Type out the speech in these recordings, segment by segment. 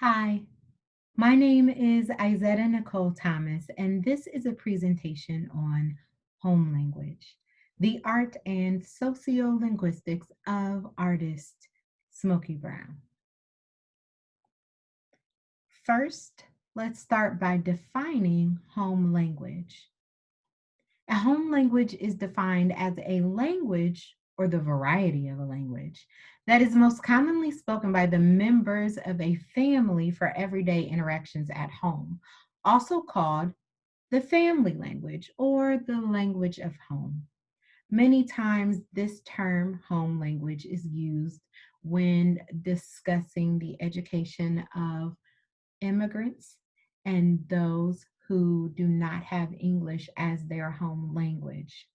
Hi, my name is Izetta Nicole Thomas, and this is a presentation on home language, the art and sociolinguistics of artist Smoky Brown. First, let's start by defining home language. A home language is defined as a language or the variety of a language that is most commonly spoken by the members of a family for everyday interactions at home, also called the family language or the language of home. Many times, this term home language is used when discussing the education of immigrants and those who do not have English as their home language.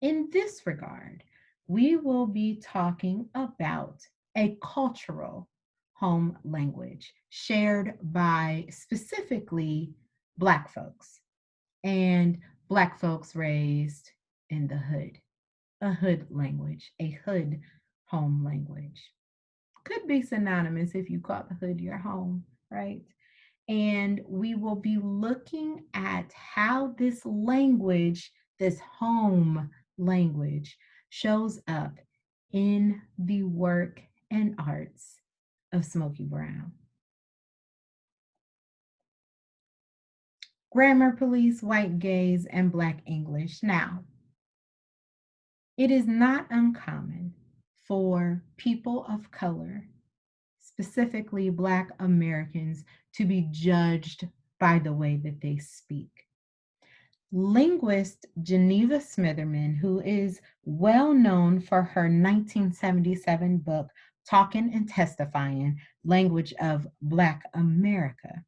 In this regard, we will be talking about a cultural home language shared by specifically Black folks and Black folks raised in the hood, a hood language, a hood home language. Could be synonymous if you call the hood your home, right? And we will be looking at how this language, this home language, shows up in the work and arts of Smoky Brown. Grammar police, white gaze, and Black English. Now, it is not uncommon for people of color, specifically Black Americans, to be judged by the way that they speak. Linguist Geneva Smitherman, who is well known for her 1977 book, Talking and Testifying, Language of Black America,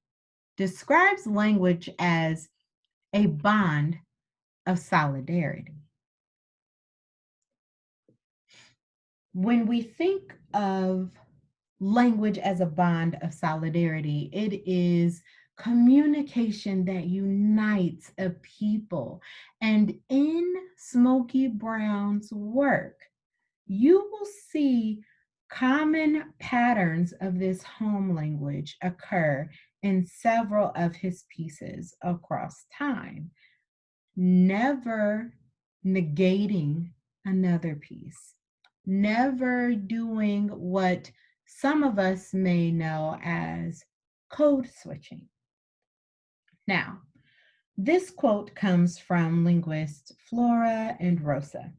describes language as a bond of solidarity. When we think of language as a bond of solidarity, it is communication that unites a people. And in Smoky Brown's work, you will see common patterns of this home language occur in several of his pieces across time, never negating another piece, never doing what some of us may know as code switching. Now, this quote comes from linguists Flora and Rosa.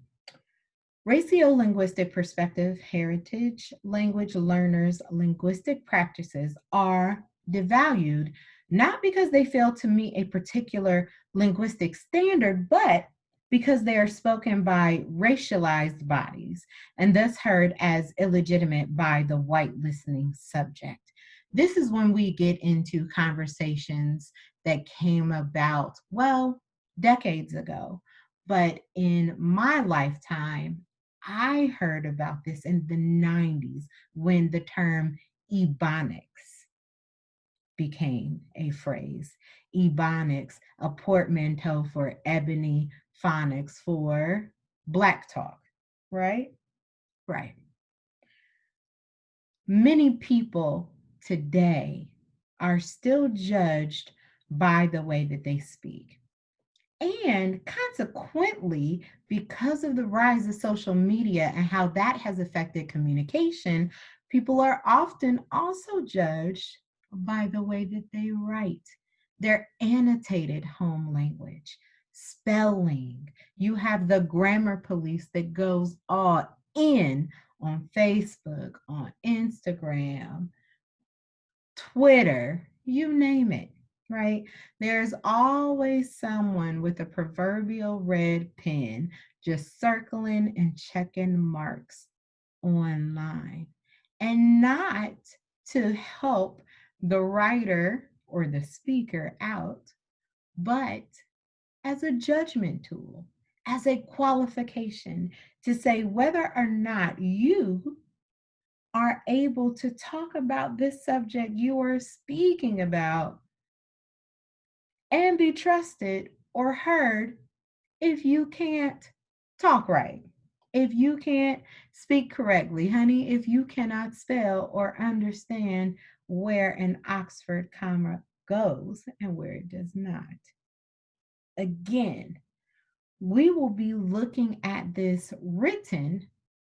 Sociolinguistic perspective, heritage, language learners' linguistic practices are devalued not because they fail to meet a particular linguistic standard, but because they are spoken by racialized bodies and thus heard as illegitimate by the white listening subject. This is when we get into conversations that came about, well, decades ago. But in my lifetime, I heard about this in the 90s when the term Ebonics became a phrase. Ebonics, a portmanteau for ebony phonics for Black talk, right? Right. Many people today are still judged by the way that they speak. And consequently, because of the rise of social media and how that has affected communication, people are often also judged by the way that they write, their annotated home language, spelling. You have the grammar police that goes all in on Facebook, on Instagram, Twitter, you name it, right? There's always someone with a proverbial red pen just circling and checking marks online, and not to help the writer or the speaker out, but as a judgment tool, as a qualification to say whether or not you are able to talk about this subject you are speaking about and be trusted or heard if you can't talk right, if you can't speak correctly, honey, if you cannot spell or understand where an Oxford comma goes and where it does not. Again, we will be looking at this written,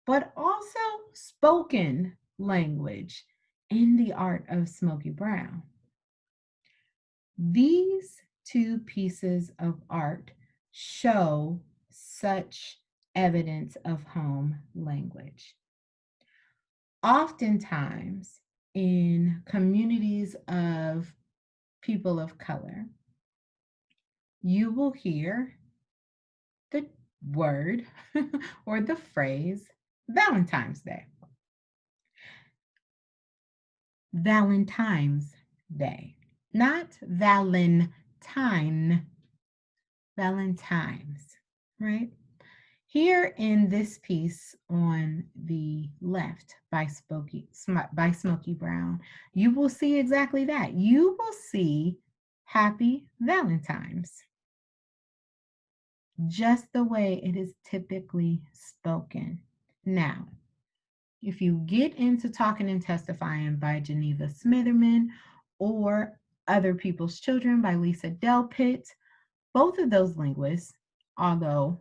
but also spoken language in the art of Smoky Brown. These two pieces of art show such evidence of home language. Oftentimes, in communities of people of color, you will hear the word or the phrase Valentine's Day. Valentine's Day, not Valentine, Valentine's, right? Here in this piece on the left by Smoky Brown, you will see exactly that. You will see Happy Valentine's, just the way it is typically spoken. Now, if you get into Talking and Testifying by Geneva Smitherman or Other People's Children by Lisa Delpit, both of those linguists, although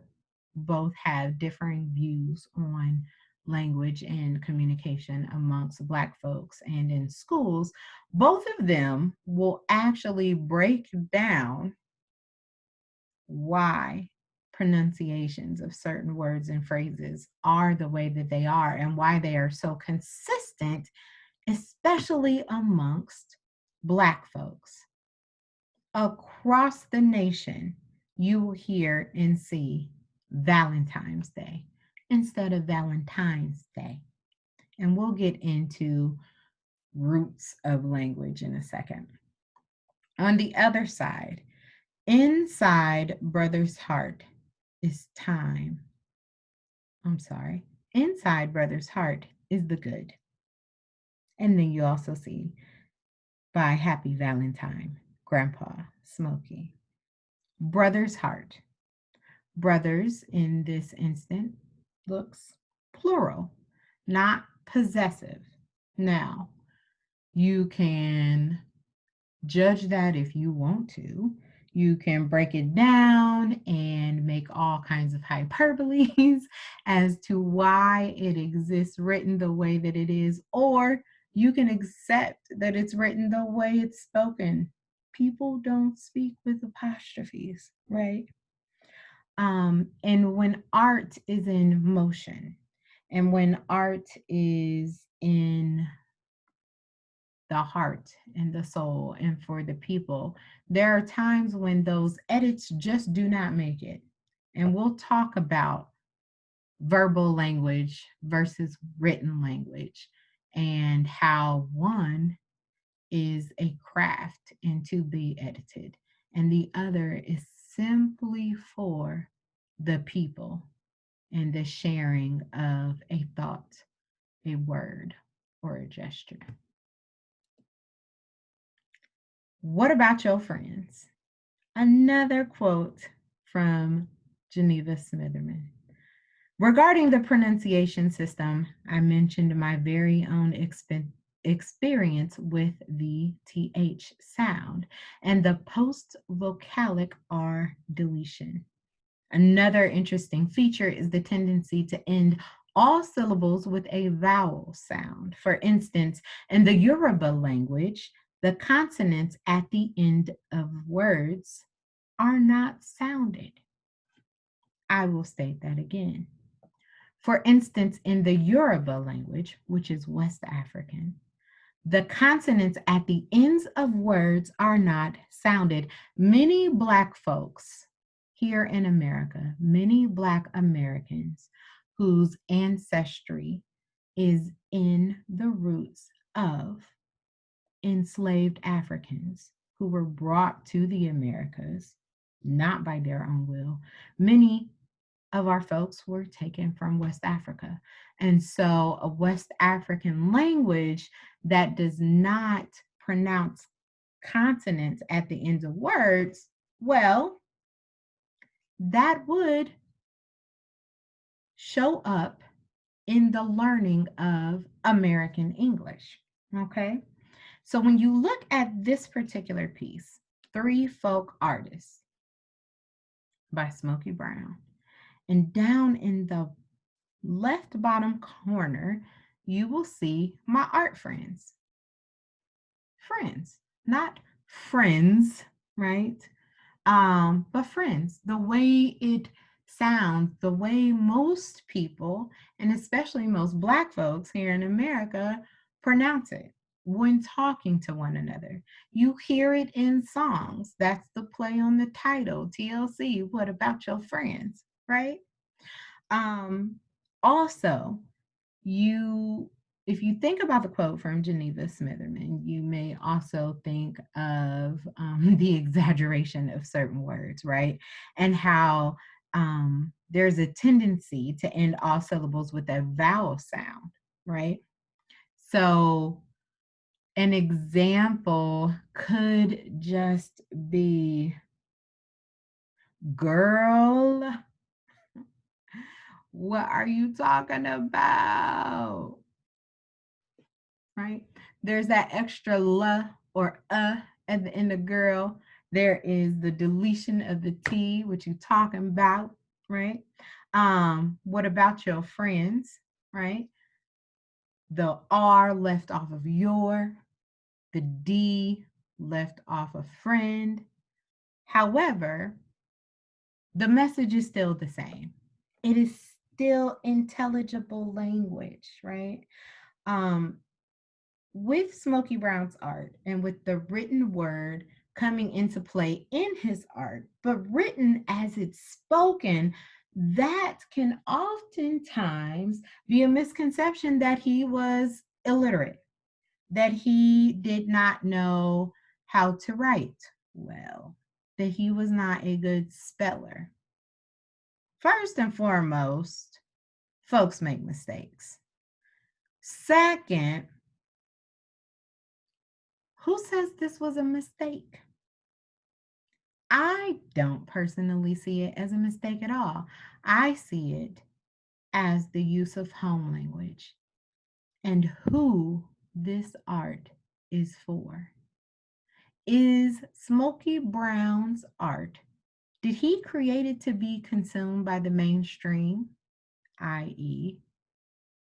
both have differing views on language and communication amongst Black folks and in schools, both of them will actually break down why pronunciations of certain words and phrases are the way that they are and why they are so consistent, especially amongst Black folks. Across the nation, you will hear and see Valentine's Day instead of Valentine's Day. And we'll get into roots of language in a second. On the other side, inside brother's heart is time. Inside brother's heart is the good. And then you also see by Happy Valentine, Grandpa Smoky. Brother's heart. Brothers in this instant looks plural, not possessive. Now, you can judge that if you want to. You can break it down and make all kinds of hyperboles as to why it exists written the way that it is, or you can accept that it's written the way it's spoken. People don't speak with apostrophes, right? And when art is in motion and when art is in the heart and the soul and for the people, there are times when those edits just do not make it. And we'll talk about verbal language versus written language and how one is a craft and to be edited, and the other is simply for the people and the sharing of a thought, a word, or a gesture. What about your friends? Another quote from Geneva Smitherman. Regarding the pronunciation system, I mentioned my very own experience with the TH sound and the post-vocalic R deletion. Another interesting feature is the tendency to end all syllables with a vowel sound. For instance, in the Yoruba language, the consonants at the end of words are not sounded. I will state that again. For instance, in the Yoruba language, which is West African, the consonants at the ends of words are not sounded. Many Black folks here in America, many Black Americans whose ancestry is in the roots of enslaved Africans who were brought to the Americas, not by their own will. Many of our folks were taken from West Africa. And so a West African language that does not pronounce consonants at the end of words, well, that would show up in the learning of American English. Okay. So when you look at this particular piece, Three Folk Artists by Smoky Brown, and down in the left bottom corner, you will see my art friends. Friends, not friends, right? But friends, the way it sounds, the way most people, and especially most Black folks here in America, pronounce it when talking to one another. You hear it in songs. That's the play on the title, TLC, What About Your Friends, right? Um, Also, you if you think about the quote from Geneva Smitherman, you may also think of the exaggeration of certain words, right? And how there's a tendency to end all syllables with a vowel sound, right? So an example could just be, girl, what are you talking about? Right? There's that extra la or at the end of girl. There is the deletion of the T, which you talking about, right? What about your friends, right? The R left off of your, the D left off of friend. However, the message is still the same. It is still intelligible language, right? Um, with Smoky Brown's art and with the written word coming into play in his art, but written as it's spoken, that can oftentimes be a misconception that he was illiterate, that he did not know how to write well, that he was not a good speller. First and foremost, folks make mistakes. Second, who says this was a mistake? I don't personally see it as a mistake at all. I see it as the use of home language and who this art is for. Is Smoky Brown's art, did he create it to be consumed by the mainstream, i.e.,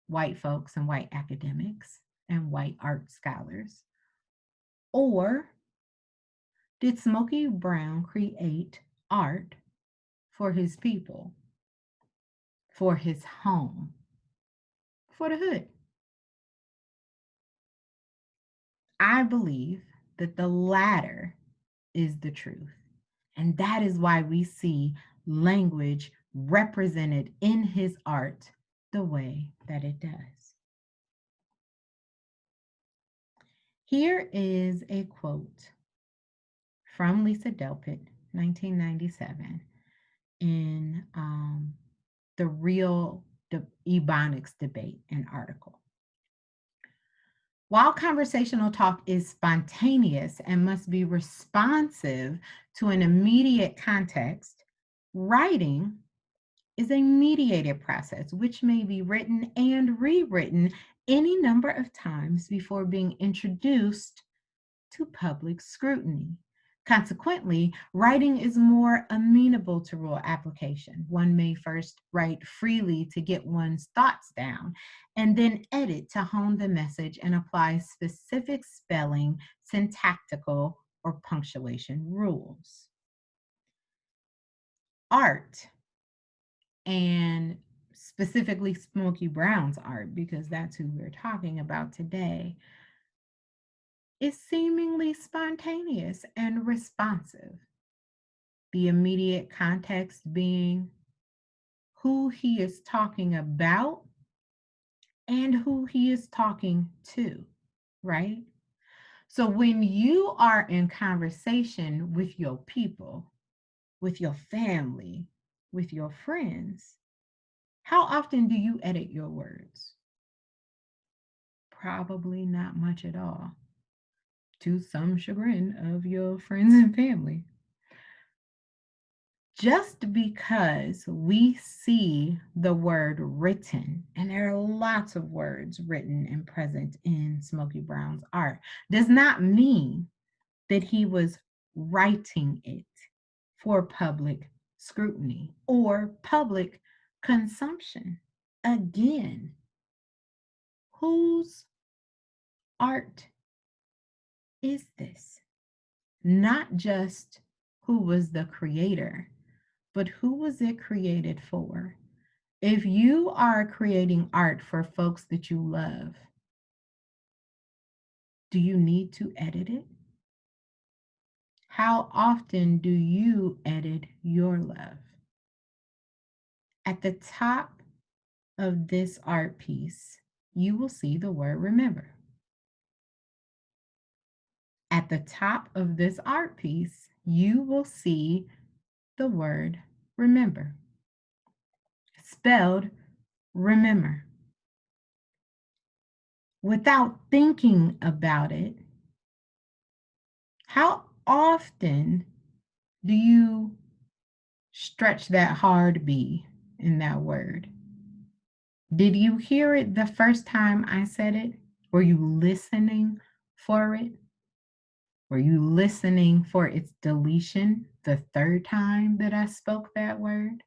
white folks and white academics and white art scholars? Or did Smoky Brown create art for his people, for his home, for the hood? I believe that the latter is the truth. And that is why we see language represented in his art the way that it does. Here is a quote from Lisa Delpit, 1997, in the Real Ebonics Debate, an article. While conversational talk is spontaneous and must be responsive to an immediate context, writing is a mediated process which may be written and rewritten any number of times before being introduced to public scrutiny. Consequently, writing is more amenable to rule application. One may first write freely to get one's thoughts down, and then edit to hone the message and apply specific spelling, syntactical, or punctuation rules. Art, and specifically Smoky Brown's art, because that's who we're talking about today, is seemingly spontaneous and responsive. The immediate context being who he is talking about and who he is talking to, right? So when you are in conversation with your people, with your family, with your friends, how often do you edit your words? Probably not much at all, to some chagrin of your friends and family. Just because we see the word written, and there are lots of words written and present in Smoky Brown's art, does not mean that he was writing it for public scrutiny or public consumption. Again, whose art is this? Not just who was the creator, but who was it created for? If you are creating art for folks that you love, do you need to edit it? How often do you edit your love? At the top of this art piece, you will see the word remember. At the top of this art piece, you will see the word remember, spelled remember. Without thinking about it, how often do you stretch that hard B in that word? Did you hear it the first time I said it? Were you listening for it? Were you listening for its deletion the third time that I spoke that word?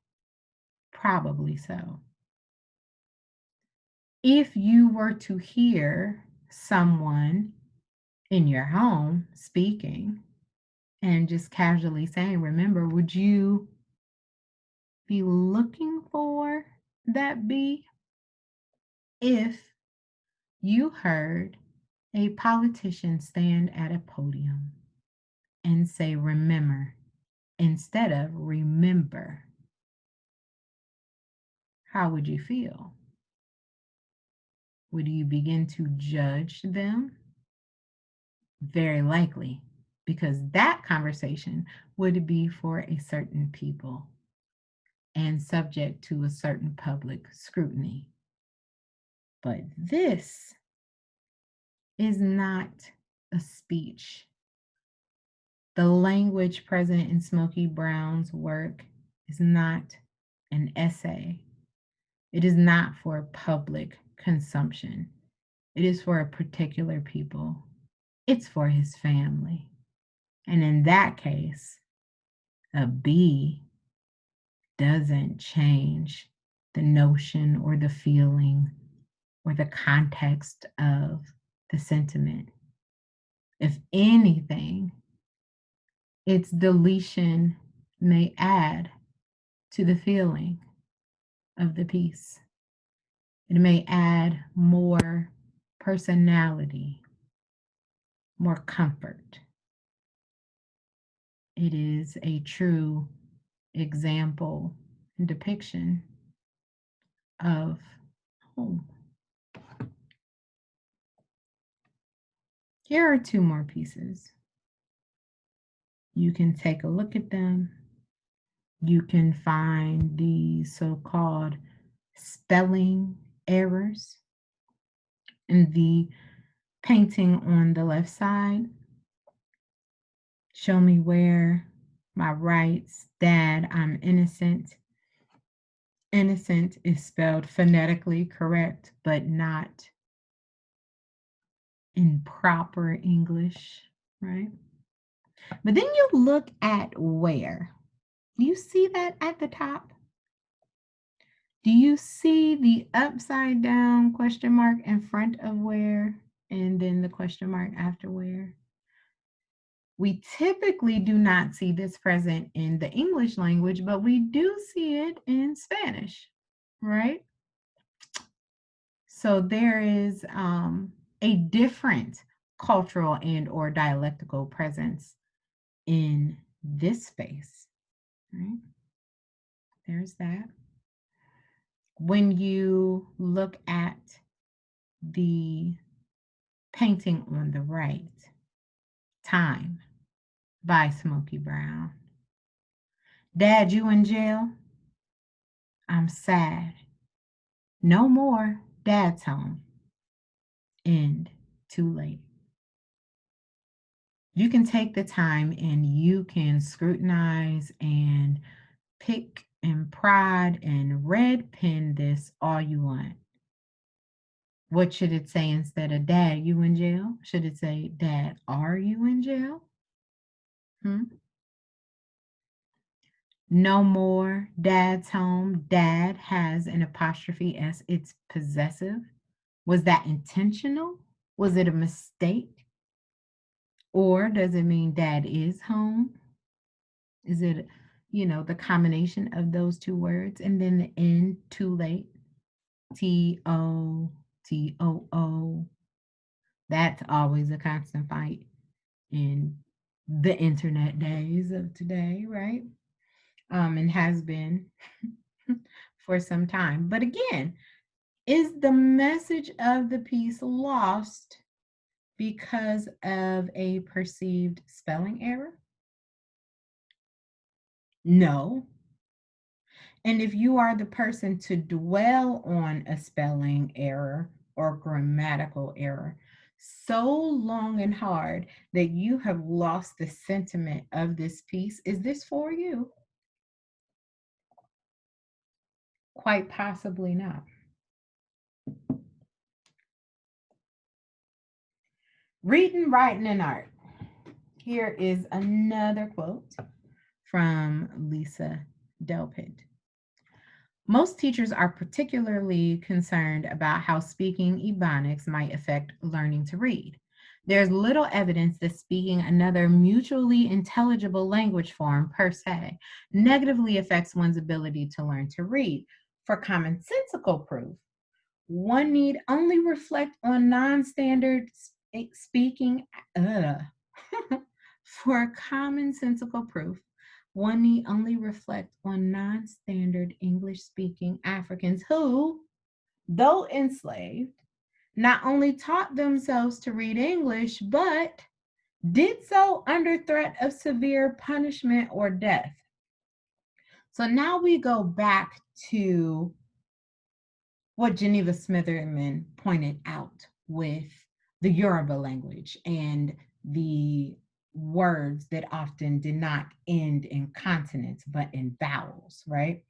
Probably so. If you were to hear someone in your home speaking and just casually saying, remember, would you be looking for that B? If you heard a politician stand at a podium and say, remember, instead of remember, how would you feel? Would you begin to judge them? Very likely, because that conversation would be for a certain people and subject to a certain public scrutiny. But this is not a speech. The language present in Smoky Brown's work is not an essay. It is not for public consumption. It is for a particular people. It's for his family. And in that case, a B doesn't change the notion or the feeling or the context of the sentiment. If anything, its deletion may add to the feeling of the piece. It may add more personality, more comfort. It is a true example and depiction of home. Here are two more pieces. You can take a look at them. You can find the so-called spelling errors in the painting on the left side. Show me where my rights, Dad, I'm innocent. Innocent is spelled phonetically correct, but not in proper English, right? But then you look at where. Do you see that at the top? Do you see the upside down question mark in front of where and then the question mark after where? We typically do not see this present in the English language, but we do see it in Spanish, right? So there is a different cultural and or dialectical presence in this space, right? There's that. When you look at the painting on the right, Time by Smoky Brown. Dad, you in jail? I'm sad. No more. Dad's home. End. Too late. You can take the time and you can scrutinize and pick and prod and red pen this all you want. What should it say instead of Dad, you in jail? Should it say, Dad, are you in jail? No more, Dad's home. Dad has an apostrophe S. It's possessive. Was that intentional? Was it a mistake? Or does it mean Dad is home? Is it, the combination of those two words? And then the N, too late. Too. That's always a constant fight in the internet days of today, right? And has been for some time. But again, is the message of the piece lost because of a perceived spelling error? No. And if you are the person to dwell on a spelling error or grammatical error so long and hard that you have lost the sentiment of this piece, is this for you? Quite possibly not. Reading, writing, and art. Here is another quote from Lisa Delpit. Most teachers are particularly concerned about how speaking Ebonics might affect learning to read. There's little evidence that speaking another mutually intelligible language form per se negatively affects one's ability to learn to read. For commonsensical proof, one need only reflect on non-standard speaking. For commonsensical proof, one need only reflect on non-standard English-speaking Africans who, though enslaved, not only taught themselves to read English, but did so under threat of severe punishment or death. So now we go back to what Geneva Smitherman pointed out with the Yoruba language and the words that often did not end in consonants but in vowels, right?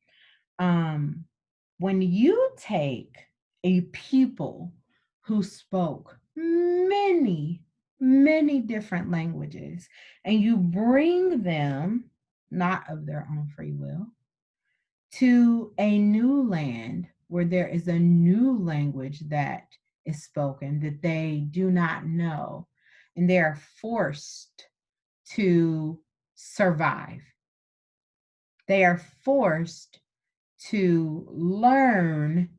When you take a people who spoke many, many different languages and you bring them, not of their own free will, to a new land where there is a new language that is spoken that they do not know, and they are forced to survive. They are forced to learn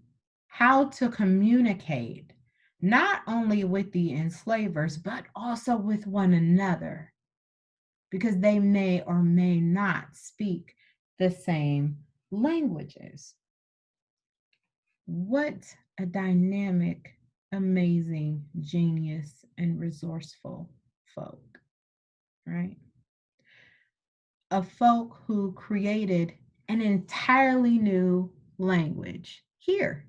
how to communicate, not only with the enslavers, but also with one another, because they may or may not speak the same languages. What a dynamic, amazing, genius, and resourceful folk, right? A folk who created an entirely new language here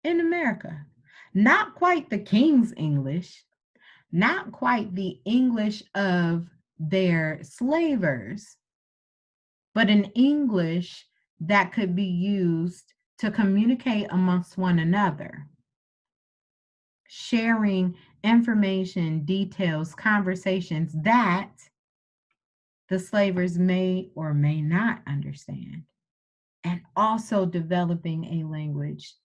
in America. Not quite the King's English, not quite the English of their slavers, but an English that could be used to communicate amongst one another, sharing information, details, conversations that the slavers may or may not understand, and also developing a language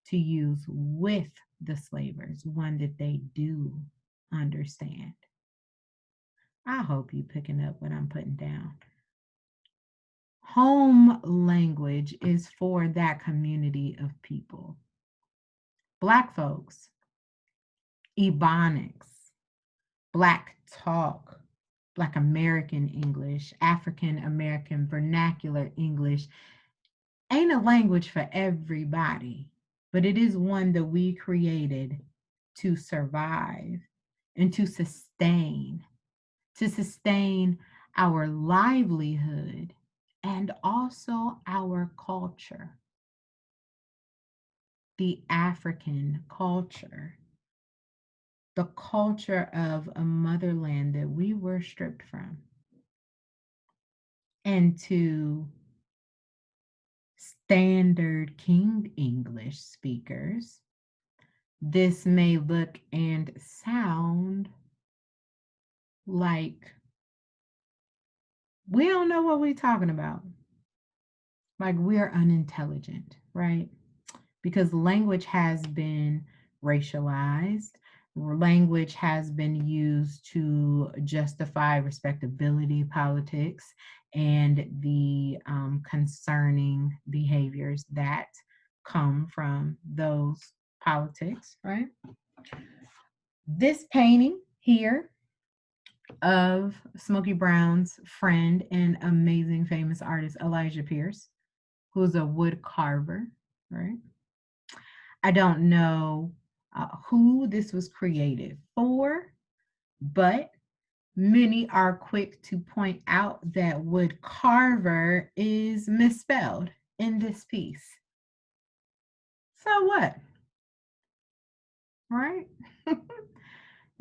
to use with the slavers, one that they do understand. I hope you're picking up what I'm putting down. Home language is for that community of people. Black folks, Ebonics, Black talk, Black American English, African American vernacular English ain't a language for everybody, but it is one that we created to survive and to sustain our livelihood and also our culture, the African culture, the culture of a motherland that we were stripped from, and to standard King English speakers, this may look and sound like we don't know what we're talking about. Like we're unintelligent, right? Because language has been racialized. Language has been used to justify respectability politics and the concerning behaviors that come from those politics, right? This painting here of Smoky Brown's friend and amazing famous artist Elijah Pierce, who's a wood carver, right? I don't know who this was created for, but many are quick to point out that wood carver is misspelled in this piece. So what? Right?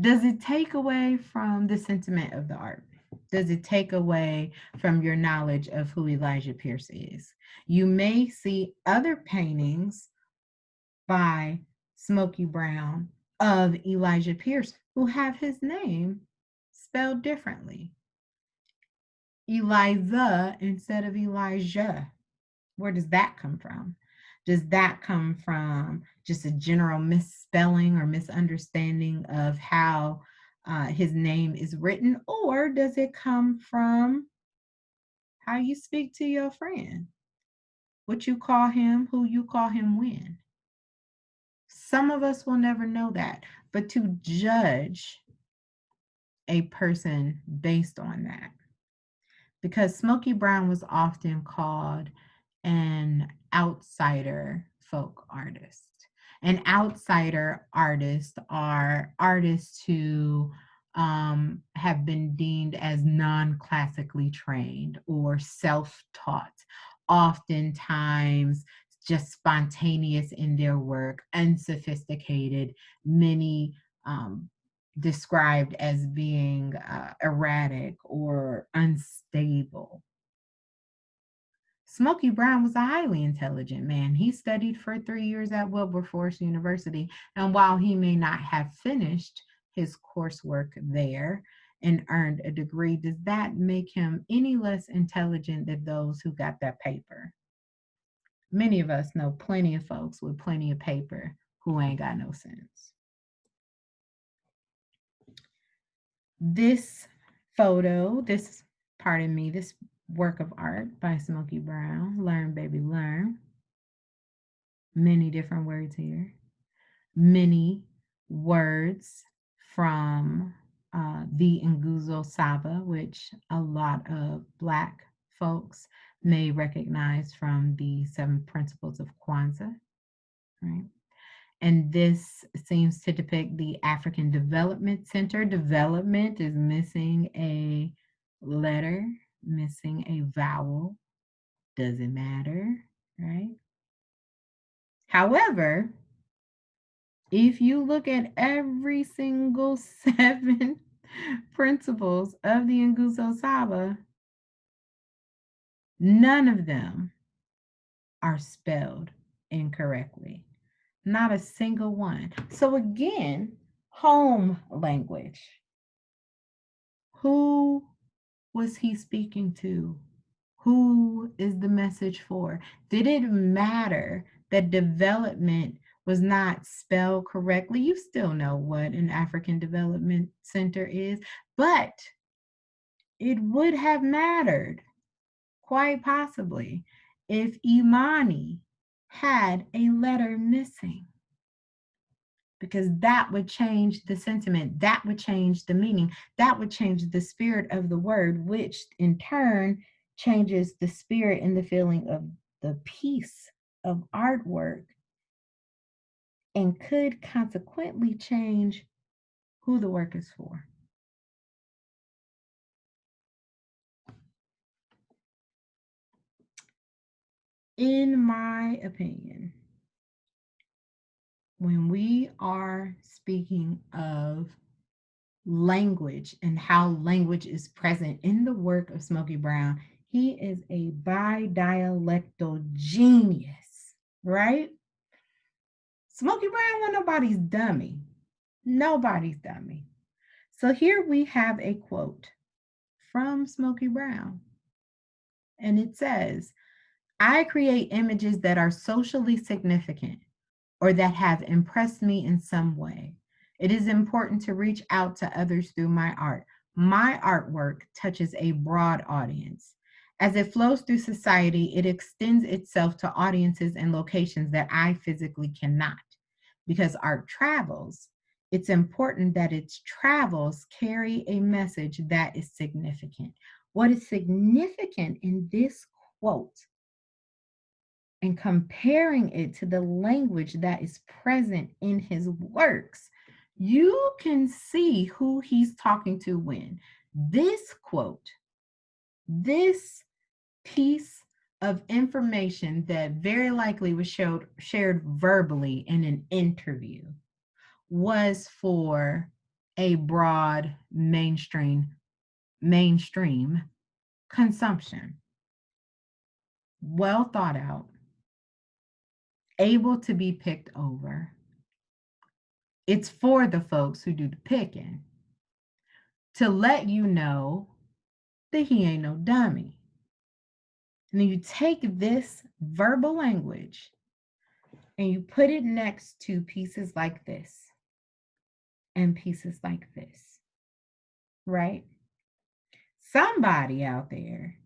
Does it take away from the sentiment of the art? Does it take away from your knowledge of who Elijah Pierce is? You may see other paintings by Smoky Brown of Elijah Pierce who have his name spelled differently. Eliza instead of Elijah. Where does that come from? Does that come from just a general misspelling or misunderstanding of how his name is written? Or does it come from how you speak to your friend? What you call him, who you call him when? Some of us will never know that, but to judge a person based on that, because Smoky Brown was often called an outsider folk artist. An outsider artists are artists who have been deemed as non-classically trained or self-taught, oftentimes just spontaneous in their work, unsophisticated, many described as being erratic or unstable. Smoky Brown was a highly intelligent man. He studied for 3 years at Wilberforce University, and while he may not have finished his coursework there and earned a degree, does that make him any less intelligent than those who got that paper? Many of us know plenty of folks with plenty of paper who ain't got no sense. This photo, this work of art by Smoky Brown, Learn Baby Learn. Many different words here. Many words from the Nguzo Saba, which a lot of Black folks may recognize from the 7 principles of Kwanzaa, right? And this seems to depict the African Development Center. Development is missing a letter, missing a vowel. Doesn't matter, right? However, if you look at every single 7 principles of the Nguzo Saba, none of them are spelled incorrectly. Not a single one. So again, home language. Who was he speaking to? Who is the message for? Did it matter that development was not spelled correctly? You still know what an African Development Center is, but it would have mattered, quite possibly, if Imani had a letter missing, because that would change the sentiment, that would change the meaning, that would change the spirit of the word, which in turn changes the spirit and the feeling of the piece of artwork, and could consequently change who the work is for. In my opinion, when we are speaking of language and how language is present in the work of Smoky Brown, He is a bi-dialectal genius, right? Smoky Brown was nobody's dummy. Nobody's dummy. So here we have a quote from Smoky Brown. And it says, I create images that are socially significant or that have impressed me in some way. It is important to reach out to others through my art. My artwork touches a broad audience. As it flows through society, it extends itself to audiences and locations that I physically cannot. Because art travels, it's important that its travels carry a message that is significant. What is significant in this quote and comparing it to the language that is present in his works, you can see who he's talking to when. This quote, this piece of information that very likely was shared verbally in an interview was for a broad mainstream consumption. Well thought out, able to be picked over. It's for the folks who do the picking to let you know that he ain't no dummy. And then you take this verbal language and you put it next to pieces like this and pieces like this, right? Somebody out there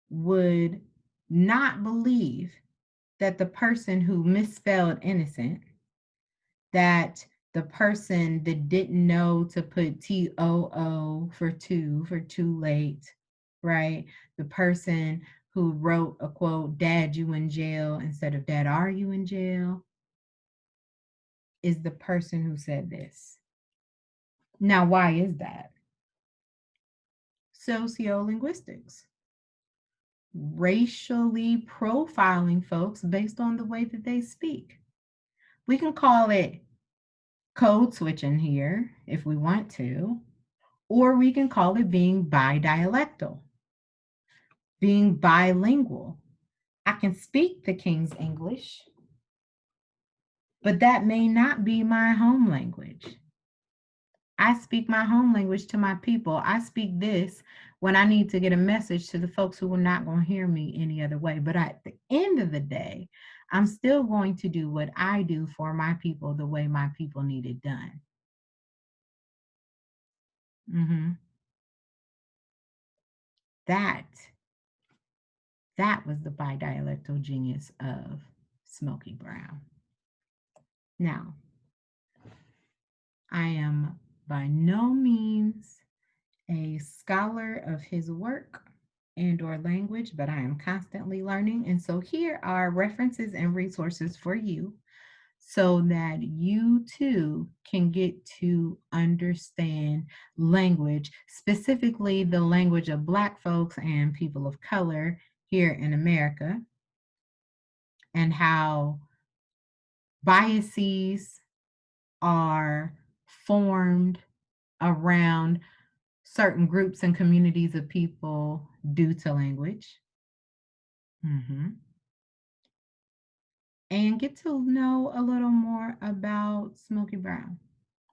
would not believe that the person who misspelled innocent, that the person that didn't know to put TOO for too late, right? The person who wrote a quote, Dad, you in jail instead of Dad, are you in jail? Is the person who said this. Now, why is that? Sociolinguistics. Racially profiling folks based on the way that they speak. We can call it code switching here if we want to, or we can call it being bidialectal, being bilingual. I can speak the King's English, but that may not be my home language. I speak my home language to my people. I speak this when I need to get a message to the folks who are not going to hear me any other way. But at the end of the day, I'm still going to do what I do for my people the way my people need it done. That was the bidialectal genius of Smoky Brown. Now, I am by no means a scholar of his work and or language, but I am constantly learning. And so here are references and resources for you so that you too can get to understand language, specifically the language of Black folks and people of color here in America, and how biases are formed around certain groups and communities of people due to language. And get to know a little more about Smoky Brown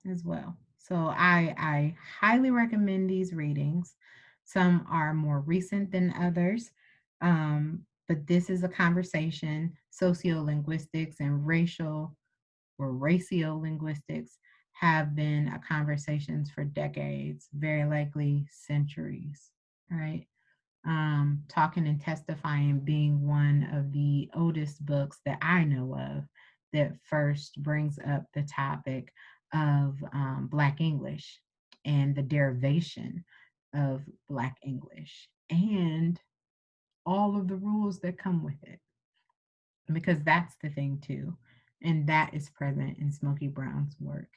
as well. So I highly recommend these readings. Some are more recent than others, but this is a conversation. Sociolinguistics and raciolinguistics have been conversations for decades, very likely centuries, right? Talking and Testifying being one of the oldest books that I know of that first brings up the topic of Black English and the derivation of Black English and all of the rules that come with it. Because that's the thing too. And that is present in Smoky Brown's work.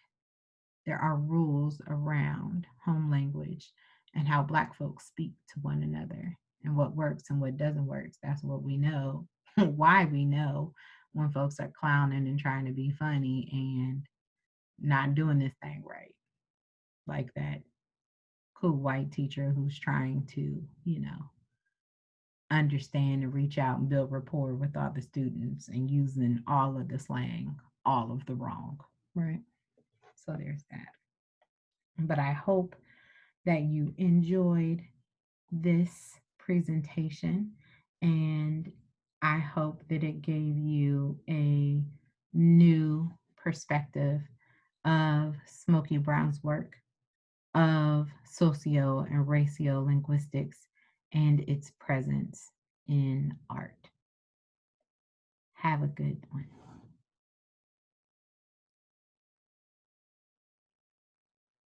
There are rules around home language and how Black folks speak to one another and what works and what doesn't work. That's what we know, why we know when folks are clowning and trying to be funny and not doing this thing right. Like that cool white teacher who's trying to, understand and reach out and build rapport with other students and using all of the slang, all of the wrong, right? So there's that. But I hope that you enjoyed this presentation, and I hope that it gave you a new perspective of Smoky Brown's work, of socio and linguistics, and its presence in art. Have a good one.